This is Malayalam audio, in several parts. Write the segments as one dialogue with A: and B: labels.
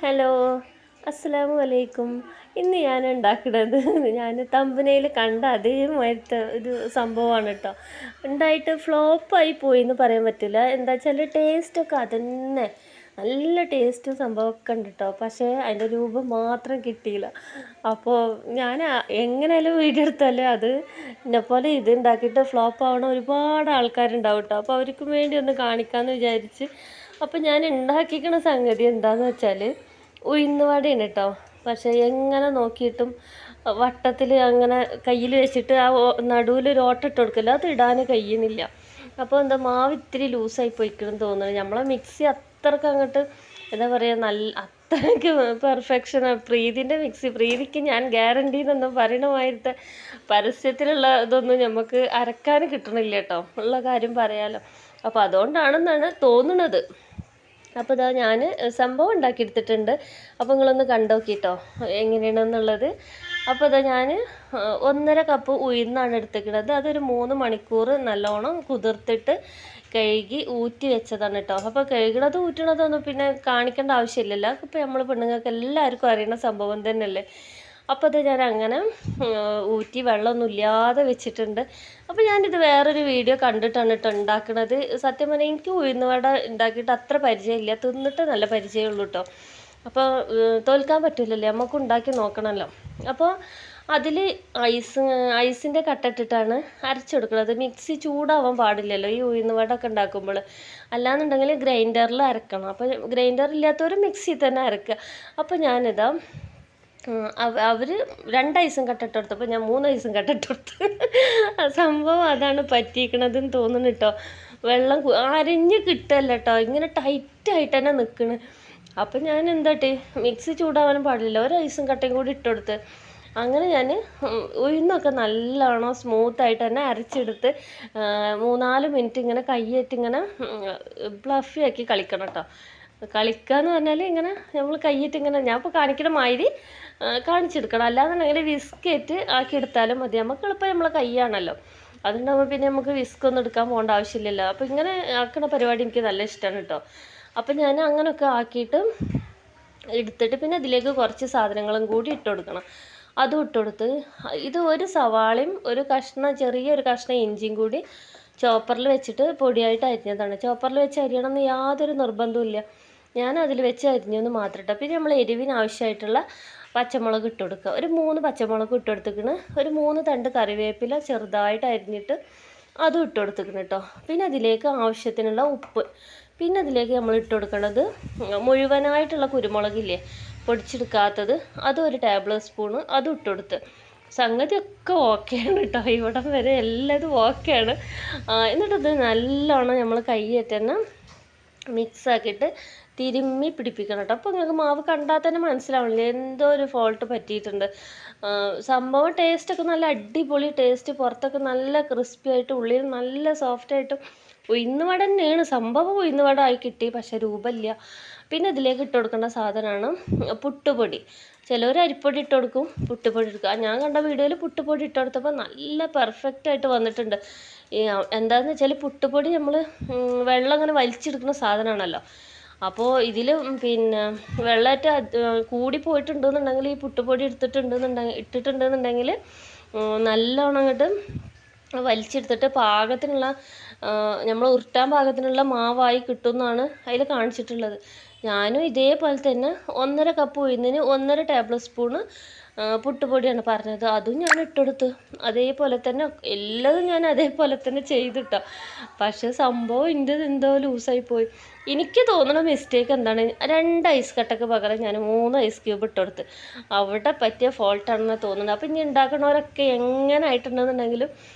A: ഹലോ, അസ്സലാമു അലൈക്കും. ഇന്ന് ഞാൻ ഉണ്ടാക്കുന്നത് ഞാൻ തമ്പനയിൽ കണ്ട അതേമാതിരത്തെ ഒരു സംഭവമാണ് കേട്ടോ. ഉണ്ടായിട്ട് ഫ്ലോപ്പായി പോയി എന്ന് പറയാൻ പറ്റില്ല. എന്താ വെച്ചാൽ ടേസ്റ്റൊക്കെ അതന്നെ നല്ല ടേസ്റ്റും സംഭവമൊക്കെ ഉണ്ട് കേട്ടോ. പക്ഷേ അതിൻ്റെ രൂപം മാത്രം കിട്ടിയില്ല. അപ്പോൾ ഞാൻ എങ്ങനെയായാലും വീഡിയോ എടുത്താലും അത് എന്നെപ്പോലെ ഇത് ഉണ്ടാക്കിയിട്ട് ഫ്ലോപ്പ് ആവണ ഒരുപാട് ആൾക്കാരുണ്ടാവും കേട്ടോ. അപ്പോൾ അവർക്കും വേണ്ടി ഒന്ന് കാണിക്കാമെന്ന് വിചാരിച്ച് അപ്പോൾ ഞാൻ ഉണ്ടാക്കിക്കണ സംഗതി എന്താണെന്ന് വെച്ചാൽ ഉഴുന്നുവടയാണ് കേട്ടോ. പക്ഷേ എങ്ങനെ നോക്കിയിട്ടും വട്ടത്തിൽ അങ്ങനെ കയ്യിൽ വെച്ചിട്ട് ആ നടുവിൽ ഒരു ഓട്ടിട്ട് കൊടുക്കില്ല, അത് ഇടാൻ കഴിയുന്നില്ല. അപ്പോൾ എന്താ മാവ് ഇത്തിരി ലൂസായി പോയിക്കണമെന്ന് തോന്നുന്നു. നമ്മളെ മിക്സി അത്രയ്ക്ക് അങ്ങോട്ട് എന്താ പറയുക, നല്ല അത്രയ്ക്ക് പെർഫെക്ഷനാണ്. പ്രീതിൻ്റെ മിക്സി, പ്രീതിക്ക് ഞാൻ ഗ്യാരണ്ടി എന്നൊന്നും പറയണമായിട്ട് പരസ്യത്തിലുള്ള ഇതൊന്നും നമുക്ക് അരക്കാൻ കിട്ടണില്ല കേട്ടോ, ഉള്ള കാര്യം പറയാലോ. അപ്പോൾ അതുകൊണ്ടാണെന്നാണ് തോന്നുന്നത്. അപ്പോൾ ഇതാ ഞാൻ സംഭവം ഉണ്ടാക്കിയെടുത്തിട്ടുണ്ട്. അപ്പോൾ നിങ്ങളൊന്ന് കണ്ടോക്കിട്ടോ എങ്ങനെയാണെന്നുള്ളത്. അപ്പോൾ ഇതാ ഞാൻ 1.5 കപ്പ് ഉഴുന്നാണ് എടുത്തിരിക്കുന്നത്. അതൊരു 3 മണിക്കൂർ നല്ലോണം കുതിർത്തിട്ട് കഴുകി ഊറ്റി വെച്ചതാണ് കേട്ടോ. അപ്പോൾ കഴുകണത് ഊറ്റണതൊന്നും പിന്നെ കാണിക്കേണ്ട ആവശ്യമില്ലല്ലോ. അപ്പോൾ നമ്മൾ പെണ്ണുങ്ങൾക്ക് എല്ലാവർക്കും അറിയുന്ന സംഭവം തന്നെയല്ലേ. അപ്പോൾ അത് ഞാൻ അങ്ങനെ ഊറ്റി വെള്ളമൊന്നും ഇല്ലാതെ വെച്ചിട്ടുണ്ട്. അപ്പോൾ ഞാനിത് വേറൊരു വീഡിയോ കണ്ടിട്ടാണ് കേട്ടോ ഉണ്ടാക്കുന്നത്. സത്യം പറഞ്ഞാൽ എനിക്ക് ഉഴുന്നുവട ഉണ്ടാക്കിയിട്ട് അത്ര പരിചയമില്ല, തിന്നിട്ട് നല്ല പരിചയമുള്ളൂ കേട്ടോ. അപ്പോൾ തോൽക്കാൻ പറ്റില്ലല്ലോ, നമുക്ക് ഉണ്ടാക്കി നോക്കണമല്ലോ. അപ്പോൾ അതിൽ ഐസിൻ്റെ കട്ടിട്ടിട്ടാണ് അരച്ചെടുക്കുന്നത്. മിക്സി ചൂടാവാൻ പാടില്ലല്ലോ ഈ ഉഴുന്നുവട ഒക്കെ ഉണ്ടാക്കുമ്പോൾ. അല്ലാന്നുണ്ടെങ്കിൽ ഗ്രൈൻഡറിൽ അരക്കണം. അപ്പോൾ ഗ്രൈൻഡർ ഇല്ലാത്തവർ മിക്സിയിൽ തന്നെ അരക്കുക. അപ്പോൾ ഞാനിതാ അവർ 2 ഐസും കട്ടിട്ട് കൊടുത്തപ്പോൾ ഞാൻ 3 ഐസും കട്ടിട്ട് കൊടുത്തു. സംഭവം അതാണ് പറ്റിയിരിക്കണതെന്ന് തോന്നുന്നു കേട്ടോ. വെള്ളം അരിഞ്ഞ് കിട്ടല്ല കേട്ടോ, ഇങ്ങനെ ടൈറ്റായിട്ട് തന്നെ നിൽക്കണ്. അപ്പം ഞാൻ എന്താട്ടെ, മിക്സി ചൂടാവാനും പാടില്ല, 1 ഐസും കട്ടയും കൂടി ഇട്ടുകൊടുത്ത് അങ്ങനെ ഞാൻ ഉഴുന്നൊക്കെ നല്ലോണം സ്മൂത്തായിട്ട് തന്നെ അരച്ചെടുത്ത് 3-4 മിനിറ്റ് ഇങ്ങനെ കയ്യേറ്റ് ഇങ്ങനെ ഫ്ലഫി ആക്കി കളിക്കണം കേട്ടോ. കളിക്കാന്ന് പറഞ്ഞാൽ ഇങ്ങനെ നമ്മൾ കയ്യിട്ട് ഇങ്ങനെ ഞാൻ ഇപ്പോൾ കാണിക്കണ മാതിരി കാണിച്ചെടുക്കണം. അല്ലാന്നുണ്ടെങ്കിൽ വിസ്കേറ്റ് ആക്കി എടുത്താലും മതി. നമുക്ക് എളുപ്പം നമ്മളെ കൈയാണല്ലോ, അതുണ്ടാകുമ്പോൾ പിന്നെ നമുക്ക് വിസ്ക് ഒന്നും എടുക്കാൻ പോകേണ്ട ആവശ്യമില്ലല്ലോ. അപ്പോൾ ഇങ്ങനെ ആക്കണ പരിപാടി എനിക്ക് നല്ല ഇഷ്ടമാണ് കേട്ടോ. അപ്പോൾ ഞാൻ അങ്ങനെയൊക്കെ ആക്കിയിട്ട് എടുത്തിട്ട് പിന്നെ ഇതിലേക്ക് കുറച്ച് സാധനങ്ങളും കൂടി ഇട്ട് കൊടുക്കണം. അതും ഇട്ട് കൊടുത്ത് ഇത് ഒരു സവാളയും ചെറിയൊരു കഷ്ണം ഇഞ്ചിയും കൂടി ചോപ്പറിൽ വെച്ചിട്ട് പൊടിയായിട്ട് അരിഞ്ഞതാണ്. ചോപ്പറിൽ വെച്ച് അരിയണമെന്ന് യാതൊരു നിർബന്ധവും. ഞാൻ അതിൽ വെച്ച് അരിഞ്ഞൊന്ന് മാത്രം ഇട്ടാൽ. പിന്നെ നമ്മൾ എരിവിന് ആവശ്യമായിട്ടുള്ള പച്ചമുളക് ഇട്ട് കൊടുക്കുക. ഒരു 3 പച്ചമുളക് ഇട്ട് കൊടുത്തിക്കണ്. ഒരു 3 തണ്ട് കറിവേപ്പില ചെറുതായിട്ട് അരിഞ്ഞിട്ട് അതും ഇട്ട് കൊടുത്തിക്കണം കേട്ടോ. പിന്നെ അതിലേക്ക് ആവശ്യത്തിനുള്ള ഉപ്പ്. പിന്നെ അതിലേക്ക് നമ്മൾ ഇട്ട് കൊടുക്കുന്നത് മുഴുവനായിട്ടുള്ള കുരുമുളകില്ലേ, പൊടിച്ചെടുക്കാത്തത്, അതും 1 ടേബിൾ സ്പൂണ് അതും ഇട്ട് കൊടുത്ത്. സംഗതിയൊക്കെ ഓക്കെയാണ് കേട്ടോ, ഇവിടം വരെ എല്ലാതും ഓക്കെയാണ്. എന്നിട്ടത് നല്ലോണം നമ്മൾ കൈയ്യേറ്റ് തന്നെ മിക്സാക്കിയിട്ട് തിരുമ്മി പിടിപ്പിക്കണം കേട്ടോ. അപ്പോൾ നിങ്ങൾക്ക് മാവ് കണ്ടാൽ തന്നെ മനസ്സിലാവില്ലേ എന്തോ ഒരു ഫോൾട്ട് പറ്റിയിട്ടുണ്ട്. സംഭവം ടേസ്റ്റൊക്കെ നല്ല അടിപൊളി ടേസ്റ്റ്, പുറത്തൊക്കെ നല്ല ക്രിസ്പി ആയിട്ട് ഉള്ളിൽ നല്ല സോഫ്റ്റായിട്ടും ഉഴുന്നുവട തന്നെയാണ് സംഭവം. ഉഴുന്നുവട ആയി കിട്ടി, പക്ഷെ രൂപമില്ല. പിന്നെ ഇതിലേക്ക് ഇട്ട് കൊടുക്കേണ്ട സാധനമാണ് പുട്ടുപൊടി. ചിലവർ അരിപ്പൊടി ഇട്ട് കൊടുക്കും, പുട്ടുപൊടി എടുക്കുക. ഞാൻ കണ്ട വീഡിയോയിൽ പുട്ടുപൊടി ഇട്ട് കൊടുത്തപ്പോൾ നല്ല പെർഫെക്റ്റായിട്ട് വന്നിട്ടുണ്ട്. എന്താണെന്ന് വെച്ചാൽ പുട്ടുപൊടി നമ്മൾ വെള്ളം അങ്ങനെ വലിച്ചെടുക്കുന്ന സാധനമാണല്ലോ. അപ്പോൾ ഇതിൽ പിന്നെ വെള്ളമായിട്ട് കൂടി പോയിട്ടുണ്ടെന്നുണ്ടെങ്കിൽ ഈ പുട്ടുപൊടി ഇട്ടിട്ടുണ്ടെന്നുണ്ടെങ്കിൽ നല്ലോണം അങ്ങോട്ട് വലിച്ചെടുത്തിട്ട് പാകത്തിനുള്ള നമ്മൾ ഉരുട്ടാൻ പാകത്തിനുള്ള മാവായി കിട്ടുമെന്നാണ് അതിൽ കാണിച്ചിട്ടുള്ളത്. ഞാനും ഇതേപോലെ തന്നെ 1.5 കപ്പ് ഉഴുന്നിന് 1.5 ടേബിൾ സ്പൂണ് പുട്ടുപൊടിയാണ് പറഞ്ഞത്. അതും ഞാൻ ഇട്ടെടുത്ത് അതേപോലെ തന്നെ എല്ലാതും ഞാൻ അതേപോലെ തന്നെ ചെയ്തിട്ടോ. പക്ഷേ സംഭവം എൻ്റെ എന്തോ ലൂസായി പോയി. എനിക്ക് തോന്നുന്ന മിസ്റ്റേക്ക് എന്താണ്, 2 ഐസ് കട്ടയ്ക്ക് പകരം ഞാൻ 3 ഐസ് ക്യൂബ് ഇട്ടെടുത്ത്. അവിടെ പറ്റിയ ഫോൾട്ടാണെന്ന് തോന്നുന്നത്. അപ്പം ഇനി ഉണ്ടാക്കണവരൊക്കെ എങ്ങനെ ആയിട്ടുണ്ടെന്നുണ്ടെങ്കിലും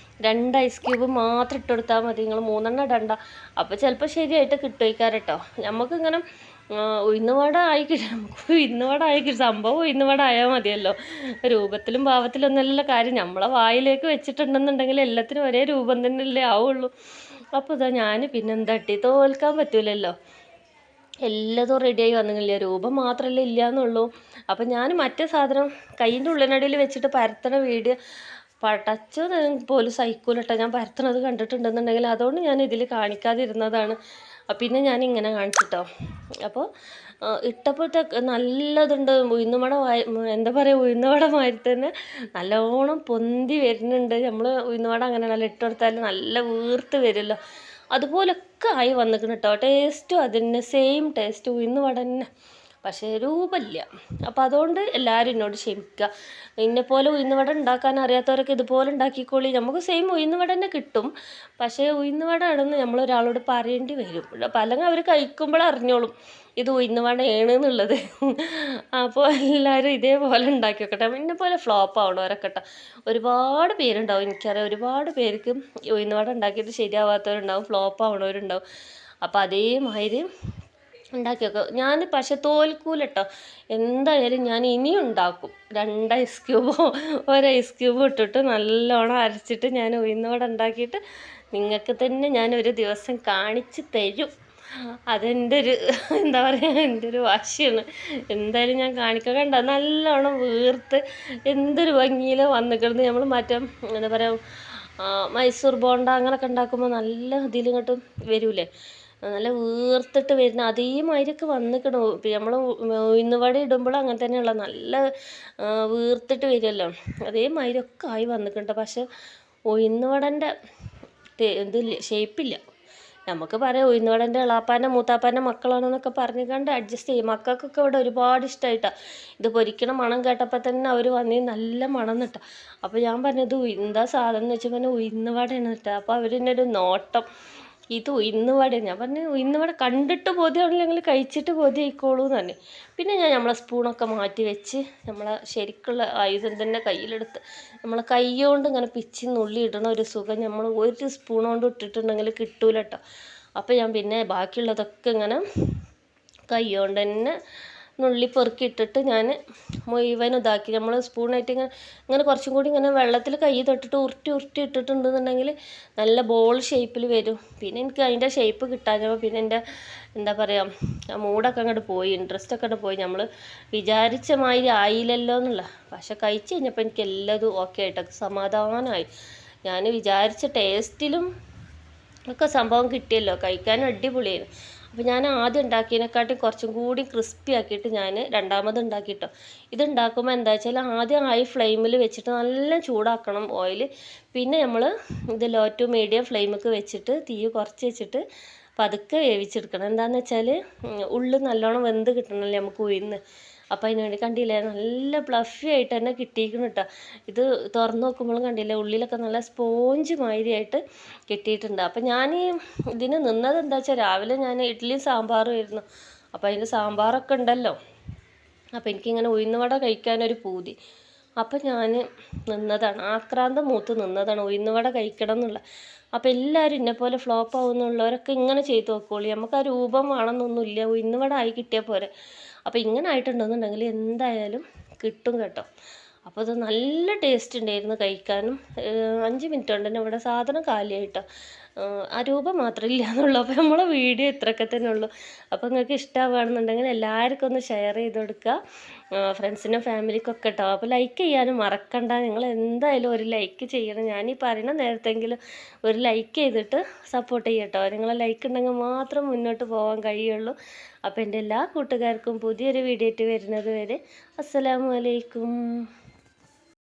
A: 2 ഐസ് ക്യൂബ് മാത്രം ഇട്ടെടുത്താൽ മതി, നിങ്ങൾ 3 ഇടണ്ട. അപ്പോൾ ചിലപ്പോൾ ശരിയായിട്ട് കിട്ടുമായിക്കാരട്ടോ. നമുക്കിങ്ങനെ ഉഴുന്നുവട ആയി സംഭവം ഉഴുന്നുവട ആയാൽ മതിയല്ലോ. രൂപത്തിലും ഭാവത്തിലും ഒന്നല്ല കാര്യം, നമ്മളെ വായിലേക്ക് വെച്ചിട്ടുണ്ടെന്നുണ്ടെങ്കിൽ എല്ലാത്തിനും ഒരേ രൂപം തന്നെയല്ലേ ആവുള്ളൂ. അപ്പോൾ ഇതാ ഞാൻ പിന്നെന്താട്ടി, തോൽക്കാൻ പറ്റൂലല്ലോ. എല്ലാതും റെഡിയായി വന്നില്ല, രൂപം മാത്രമല്ലേ ഇല്ല എന്നുള്ളൂ. അപ്പം ഞാൻ മറ്റേ സാധനം കയ്യിൻ്റെ ഉള്ളിനടിയിൽ വെച്ചിട്ട് പരത്തണ വീഡിയോ പടച്ചു പോലും സൈക്കൂലട്ടോ ഞാൻ പരത്തണത് കണ്ടിട്ടുണ്ടെന്നുണ്ടെങ്കിൽ. അതുകൊണ്ട് ഞാൻ ഇതിൽ കാണിക്കാതിരുന്നതാണ്. പിന്നെ ഞാനിങ്ങനെ കാണിച്ചിട്ടോ. അപ്പോൾ ഇട്ടപ്പോഴത്തേക്ക് നല്ലതുണ്ട്. ഉഴുന്നുവട എന്താ പറയുക, ഉഴുന്നുവട മാതിരി തന്നെ നല്ലോണം പൊന്തി വരുന്നുണ്ട്. നമ്മൾ ഉഴുന്നുവട അങ്ങനെ നല്ല ഇട്ടുകൊടുത്താൽ നല്ല വീർത്ത് വരുമല്ലോ, അതുപോലൊക്കെ ആയി വന്നിക്കണം കേട്ടോ. ടേസ്റ്റും അതിന് സെയിം ടേസ്റ്റ് ഉഴുന്നുവട തന്നെ, പക്ഷേ രൂപമില്ല. അപ്പോൾ അതുകൊണ്ട് എല്ലാവരും എന്നോട് ക്ഷമിക്കുക. എന്നെപ്പോലെ ഉഴുന്നുവട ഉണ്ടാക്കാൻ അറിയാത്തവരൊക്കെ ഇതുപോലെ ഉണ്ടാക്കിക്കോളി. നമുക്ക് സെയിം ഉഴുന്നുവട തന്നെ കിട്ടും, പക്ഷേ ഉഴുന്നുവട ആണെന്ന് നമ്മളൊരാളോട് പറയേണ്ടി വരും. അല്ലെങ്കിൽ അവർ കഴിക്കുമ്പോൾ അറിഞ്ഞോളും ഇത് ഉഴുന്നുവടയാണ് എന്നുള്ളത്. അപ്പോൾ എല്ലാവരും ഇതേപോലെ ഉണ്ടാക്കി വെക്കട്ടെ. എന്നെപ്പോലെ ഫ്ലോപ്പ് ആവണവരൊക്കെ കേട്ടോ ഒരുപാട് പേരുണ്ടാവും. എനിക്കറിയാം ഒരുപാട് പേർക്ക് ഉഴുന്നുവട ഉണ്ടാക്കിയിട്ട് ശരിയാവാത്തവരുണ്ടാവും, ഫ്ലോപ്പ് ആവണവരുണ്ടാവും. അപ്പോൾ അതേമാതിരി ഉണ്ടാക്കി വെക്കാം. ഞാൻ പക്ഷെ തോൽക്കൂല കേട്ടോ. എന്തായാലും ഞാൻ ഇനിയും ഉണ്ടാക്കും. 2 ഐസ് ക്യൂബോ 1 ഐസ് ക്യൂബോ ഇട്ടിട്ട് നല്ലോണം അരച്ചിട്ട് ഞാൻ ഉഴുന്നുവട ഉണ്ടാക്കിയിട്ട് നിങ്ങൾക്ക് തന്നെ ഞാൻ ഒരു ദിവസം കാണിച്ച് തരും. അതെൻ്റെ ഒരു എന്താ പറയുക, എൻ്റെ ഒരു വാശിയാണ്. എന്തായാലും ഞാൻ കാണിക്കാൻ. കണ്ട നല്ലോണം വീർത്ത് എന്തൊരു ഭംഗിയിലാണ് വന്നിക്കിടന്ന്. നമ്മൾ മറ്റേ എന്താ പറയുക മൈസൂർ ബോണ്ട അങ്ങനെയൊക്കെ ഉണ്ടാക്കുമ്പോൾ നല്ല ഇതിലിങ്ങോട്ടും വരൂലേ, നല്ല വീർത്തിട്ട് വരുന്ന അതേമാതിരിയൊക്കെ വന്നിക്കണം. നമ്മൾ ഉഴുന്നുവട ഇടുമ്പോൾ അങ്ങനെ തന്നെയുള്ള നല്ല വീർത്തിട്ട് വരുമല്ലോ, അതേമാതിരിയൊക്കെ ആയി വന്നിട്ടുണ്ട്. പക്ഷെ ഉഴുന്നുവടൻ്റെ ഇതില്ല, ഷേപ്പില്ല. നമുക്ക് പറയാം ഉഴുന്നുവടൻ്റെ എളാപ്പാൻ്റെ മൂത്താപ്പാൻ്റെ മക്കളാണെന്നൊക്കെ പറഞ്ഞുകൊണ്ട് അഡ്ജസ്റ്റ് ചെയ്യും. മക്കൾക്കൊക്കെ ഇവിടെ ഒരുപാട് ഇഷ്ടമായിട്ടാണ്. ഇത് പൊരിക്കണ മണം കേട്ടപ്പോൾ തന്നെ അവർ വന്ന് നല്ല മണം നിട്ടാ. അപ്പോൾ ഞാൻ പറഞ്ഞത് എന്താ സാധനം എന്ന് വെച്ചാൽ ഉഴുന്നുവടയാണ് കേട്ടോ. അപ്പോൾ അവരെന്നെ ഒരു നോട്ടം, ഇത് ഉഴുന്നുവട. ഞാൻ പറഞ്ഞു ഉഴുന്നുവട കണ്ടിട്ട് ബോധ്യമാണെങ്കിൽ കഴിച്ചിട്ട് ബോധ്യമായിക്കോളൂ എന്ന് പറഞ്ഞു. പിന്നെ ഞാൻ നമ്മളെ സ്പൂണൊക്കെ മാറ്റി വെച്ച് നമ്മളെ ശരിക്കുള്ള ആയുധം തന്നെ കയ്യിലെടുത്ത് നമ്മളെ കൈ കൊണ്ട് ഇങ്ങനെ പിച്ചി നുള്ളി ഇടണ ഒരു സുഖം നമ്മൾ ഒരു സ്പൂൺ കൊണ്ട് ഇട്ടിട്ടുണ്ടെങ്കിൽ കിട്ടൂല കേട്ടോ. അപ്പോൾ ഞാൻ പിന്നെ ബാക്കിയുള്ളതൊക്കെ ഇങ്ങനെ കൈ കൊണ്ട് തന്നെ നുള്ളി പെറുക്കിയിട്ടിട്ട് ഞാൻ മുഴുവനും ഇതാക്കി. നമ്മൾ സ്പൂണായിട്ട് ഇങ്ങനെ കുറച്ചും കൂടി ഇങ്ങനെ വെള്ളത്തിൽ കൈ തൊട്ടിട്ട് ഉരുട്ടി ഇട്ടിട്ടുണ്ടെന്നുണ്ടെങ്കിൽ നല്ല ബോൾ ഷേപ്പിൽ വരും. പിന്നെ എനിക്ക് അതിൻ്റെ ഷേപ്പ് കിട്ടാഞ്ഞപ്പോൾ പിന്നെ എൻ്റെ എന്താ പറയുക മൂടൊക്കെ അങ്ങോട്ട് പോയി, ഇൻട്രസ്റ്റൊക്കെ അങ്ങോട്ട് പോയി. നമ്മൾ വിചാരിച്ച മാതിരി ആയില്ലല്ലോ എന്നുള്ള. പക്ഷെ കഴിച്ച് കഴിഞ്ഞപ്പോൾ എനിക്ക് എല്ലാതും ഓക്കെ ആയിട്ടൊക്കെ സമാധാനമായി. ഞാൻ വിചാരിച്ച ടേസ്റ്റിലും ഒക്കെ സംഭവം കിട്ടിയല്ലോ, കഴിക്കാനും അടിപൊളിയായിരുന്നു. അപ്പോൾ ഞാൻ ആദ്യം ഉണ്ടാക്കിയതിനെക്കാട്ടും കുറച്ചും കൂടി ക്രിസ്പി ആക്കിയിട്ട് ഞാൻ രണ്ടാമത് ഉണ്ടാക്കിയിട്ടോ. ഇതുണ്ടാക്കുമ്പോൾ എന്താ വെച്ചാൽ ആദ്യം ഹൈ ഫ്ലെയിമിൽ വെച്ചിട്ട് നല്ല ചൂടാക്കണം ഓയിൽ. പിന്നെ നമ്മൾ ഇത് ലോ ടു മീഡിയം ഫ്ലെയിമൊക്കെ വെച്ചിട്ട് തീ കുറച്ച് വെച്ചിട്ട് പതുക്കെ വേവിച്ചെടുക്കണം. എന്താണെന്ന് വെച്ചാൽ ഉള്ളു നല്ലോണം വെന്ത് കിട്ടണമല്ലോ നമുക്ക് ഉഴുന്ന്. അപ്പോൾ അതിന് വേണ്ടി കണ്ടില്ലേ നല്ല ഫ്ലഫി ആയിട്ട് തന്നെ കിട്ടിയിരിക്കണം കേട്ടോ. ഇത് തുറന്ന് നോക്കുമ്പോഴും കണ്ടില്ലേ ഉള്ളിലൊക്കെ നല്ല സ്പോഞ്ച് മാതിരിയായിട്ട് കിട്ടിയിട്ടുണ്ട്. അപ്പോൾ ഞാൻ ഇതിന് നിന്നത് എന്താ വെച്ചാൽ രാവിലെ ഞാൻ ഇഡ്ഡലിയും സാമ്പാറും ആയിരുന്നു. അപ്പോൾ അതിൻ്റെ സാമ്പാറൊക്കെ ഉണ്ടല്ലോ. അപ്പോൾ എനിക്കിങ്ങനെ ഉഴുന്നുവട കഴിക്കാനൊരു പൂതി. അപ്പോൾ ഞാൻ നിന്നതാണ്, ആക്രാന്തം മൂത്ത് നിന്നതാണ് ഉഴുന്നുവട കഴിക്കണം എന്നുള്ള. അപ്പോൾ എല്ലാവരും ഇന്നെപ്പോലെ ഫ്ലോപ്പ് ആവുന്നുള്ളവരൊക്കെ ഇങ്ങനെ ചെയ്ത് നോക്കോളി. നമുക്ക് ആ രൂപം വേണമെന്നൊന്നുമില്ല, ഉഴുന്നുവട ആയി കിട്ടിയാൽ പോരെ. അപ്പോൾ ഇങ്ങനെ ആയിട്ടുണ്ടെന്നുണ്ടെങ്കിൽ എന്തായാലും കിട്ടും കേട്ടോ. അപ്പോൾ അത് നല്ല ടേസ്റ്റ് ഉണ്ടായിരുന്നു കഴിക്കാനും. 5 മിനിറ്റ് കൊണ്ട് തന്നെ ഇവിടെ സാധനം കാലിയായിട്ടോ. ആ രൂപം മാത്രമില്ല എന്നുള്ളൂ. അപ്പോൾ നമ്മളെ വീഡിയോ ഇത്രയൊക്കെ തന്നെ ഉള്ളൂ. അപ്പോൾ നിങ്ങൾക്ക് ഇഷ്ടമാവുകയാണെന്നുണ്ടെങ്കിൽ എല്ലാവർക്കും ഒന്ന് ഷെയർ ചെയ്ത് കൊടുക്കുക, ഫ്രണ്ട്സിനും ഫാമിലിക്കൊക്കെ കേട്ടോ. അപ്പോൾ ലൈക്ക് ചെയ്യാനും മറക്കണ്ട. നിങ്ങൾ എന്തായാലും ഒരു ലൈക്ക് ചെയ്യണം. ഞാൻ ഈ പറയുന്ന നേരത്തെങ്കിലും ഒരു ലൈക്ക് ചെയ്തിട്ട് സപ്പോർട്ട് ചെയ്യട്ടോ. നിങ്ങളെ ലൈക്ക് ഉണ്ടെങ്കിൽ മാത്രം മുന്നോട്ട് പോകാൻ കഴിയുള്ളൂ. അപ്പോൾ എൻ്റെ എല്ലാ കൂട്ടുകാർക്കും പുതിയൊരു വീഡിയോ ആയിട്ട് വരുന്നത് വരെ അസ്സലാമു അലൈക്കും.